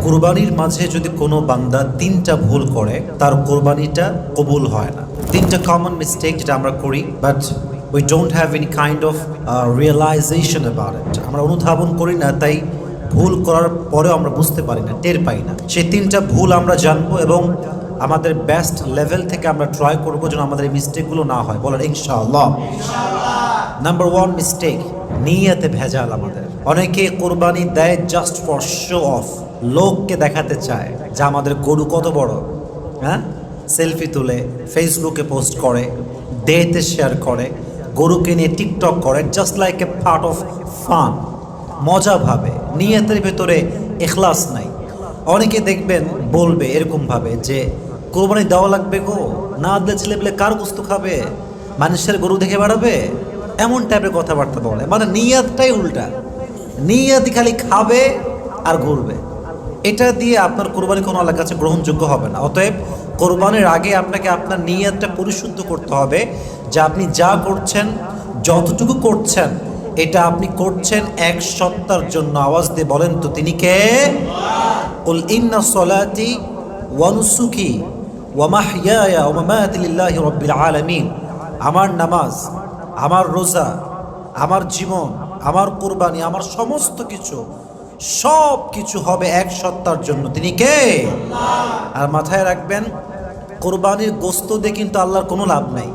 কুরবানির মাঝে যদি কোনো বান্দা তিনটা ভুল করে তার কোরবানিটা কবুল হয় না। তিনটা কমন মিস্টেক যেটা আমরা করি, but we don't have any kind of realization about it. আমরা অনুধাবন করি না, তাই ভুল করার পরেও আমরা বুঝতে পারি না, টের পাই না। সেই তিনটা ভুল আমরা জানবো এবং আমাদের বেস্ট লেভেল থেকে আমরা ট্রাই করবো যেন আমাদের এই মিস্টেকগুলো না হয়। বলেন ইনশাআল্লাহ। নাম্বার ওয়ান মিস্টেক, নিয়তে ভেজাল। আমাদের অনেকে কোরবানি দেয় জাস্ট ফর শো অফ, লোককে দেখাতে চায় যে আমাদের গরু কত বড়। হ্যাঁ, সেলফি তুলে ফেসবুকে পোস্ট করে, ডেতে শেয়ার করে, গরুকে নিয়ে টিকটক করে, just like a part of fun, মজা ভাবে। নিয়তের ভেতরে ইখলাস নাই। অনেকে দেখবেন বলবে এরকমভাবে যে কোরবানি দেওয়া লাগবে গো, না দিলে ছেলেপেলে কার গোস্ত খাবে, মানুষের গরু দেখে বেড়াবে, এমন টাইপের কথাবার্তা বলে। মানে নিয়তটাই উল্টা, নিয়তি খালি খাবে আর ঘুরবে। এটা দিয়ে আপনার কোরবানি কোনো আল্লাহর কাছে গ্রহণযোগ্য হবে না। অতএব কোরবানির আগে আপনাকে আপনার নিয়তটা পরিশুদ্ধ করতে হবে যে আপনি যা করছেন, যতটুকু করছেন, এটা আপনি করছেন এক সত্তার জন্য। আওয়াজ দিয়ে বলেন তো তিনি কে? কুল ইন্না সলাতি ওয়া নুসুকি ওয়া মাহইয়ায়া ওয়া মামাতি লিল্লাহি রাব্বিল আলামিন। আমার নামাজ, আমার রোজা, আমার জীবন, আমার কোরবানি, আমার সমস্ত কিছু, সব কিছু হবে এক সত্তার জন্য। তিনি কে? আর মাথায় রাখবেন, কোরবানির গোস্ত দিয়ে কিন্তু আল্লাহর কোনো লাভ নাই।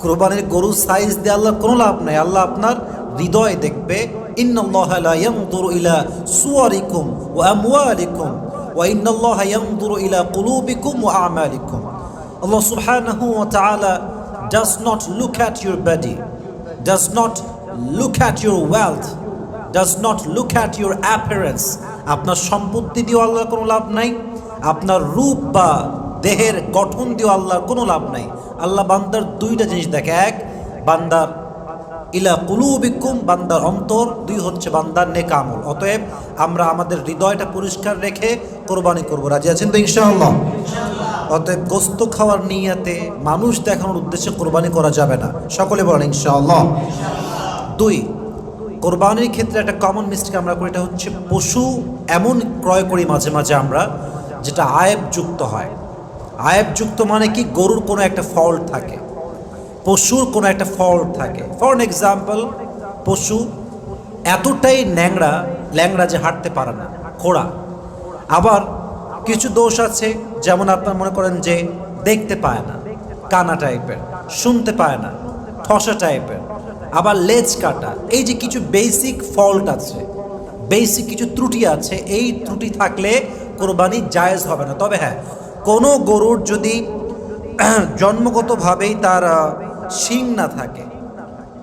কোরবানির গরুর সাইজ দিয়ে আল্লাহর কোনো লাভ নাই। আল্লাহ আপনার হৃদয় দেখবে। ইন্নাল্লাহা লা ইয়ানজুরু ইলা সুওয়ারিকুম ওয়া আমওয়ালিকুম ওয়া ইন্নাল্লাহা ইয়ানজুরু ইলা কুলুবিকুম ওয়া আমালিকুম। আল্লাহ সুবহানাহু ওয়া তাআলা does not look at your body, does not look at your wealth, does not look at your appearance. আপনার সম্পত্তি দিয়ে আল্লাহর কোনো লাভ নাই, আপনার রূপ বা দেহের গঠন দিয়ে আল্লাহর কোনো লাভ নাই। আল্লাহ বান্দার দুইটা জিনিস দেখে, এক বান্দার ইলা কুলুবিকুম, বান্দার অন্তর, দুই হচ্ছে বান্দার নেক আমল। অতএব আমরা আমাদের হৃদয়টা পরিষ্কার রেখে কোরবানি করব। রাজি আছেন তো ইনশাআল্লাহ? অতএব গোস্ত খাওয়ার নিয়তে মানুষ দেখানোর উদ্দেশ্যে কোরবানি করা যাবে না। সকলে বলেন ইনশাআল্লাহ। দুই, কোরবানির ক্ষেত্রে একটা কমন মিস্টেক আমরা করি, এটা হচ্ছে পশু এমন ক্রয় করি মাঝে মাঝে আমরা যেটা আয়েবযুক্ত হয়। আয়েবযুক্ত মানে কি? গরুর কোনো একটা ফল্ট থাকে, পশুর কোনো একটা ফল্ট থাকে। ফর এক্সাম্পল, পশু এতটাই ল্যাংড়া যে হাঁটতে পারে না, খোড়া। আবার কিছু দোষ আছে, যেমন আপনার মনে করেন যে দেখতে পায় না, কানা টাইপের, শুনতে পায় না, ঠসা টাইপের, আবার লেজ কাটা। এই যে কিছু বেসিক ফল্ট আছে, বেসিক কিছু ত্রুটি আছে, এই ত্রুটি থাকলে কোরবানি জায়েজ হবে না। তবে হ্যাঁ, কোনো গরুর যদি জন্মগতভাবেই তার শিং না থাকে,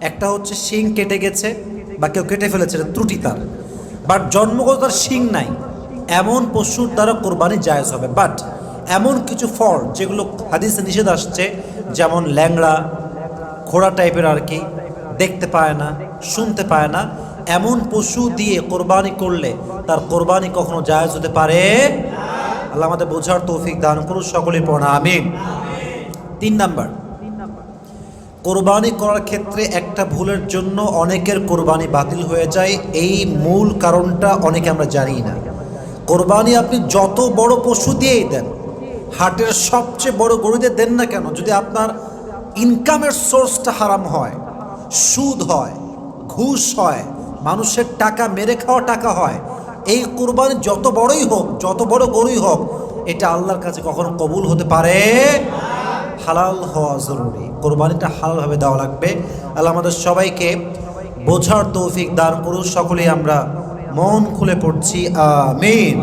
একটা হচ্ছে শিং কেটে গেছে বা কেউ কেটে ফেলেছে, ত্রুটি তার, বাট জন্মগত তার শিং নাই, এমন পশুর দ্বারা কোরবানি জায়েজ হবে। বাট এমন কিছু ফল্ট যেগুলো হাদিসে নিষেধ আসছে, যেমন ল্যাংড়া, খোড়া টাইপের আর কি, দেখতে পায় না, শুনতে পায় না, এমন পশু দিয়ে কোরবানি করলে তার কোরবানি কখনো জায়েজ হতে পারে। আল্লাহ আমাদের বোঝার তৌফিক দান করুন, সকলেই পড়া আমিন। তিন নাম্বার, কোরবানি করার ক্ষেত্রে একটা ভুলের জন্য অনেকের কোরবানি বাতিল হয়ে যায়। এই মূল কারণটা অনেকে আমরা জানি না। কোরবানি আপনি যত বড় পশু দিয়েই দেন, হাটের সবচেয়ে বড় গরু দিয়ে দেন না কেন, যদি আপনার ইনকামের সোর্সটা হারাম হয়, সুদ হয়, ঘুষ হয়, মানুষের টাকা মেরে খাওয়া টাকা হয়, এই কোরবানি যত বড়ই হোক, যত বড় গরুই হোক, এটা আল্লাহর কাছে কখনো কবুল হতে পারে। হালাল হওয়া জরুরি, কোরবানিটা হালালভাবে দেওয়া লাগবে। আল্লাহ আমাদের সবাইকে বোঝার তৌফিক দান করুন। সকলেই আমরা মন খুলে পড়ছি আমিন।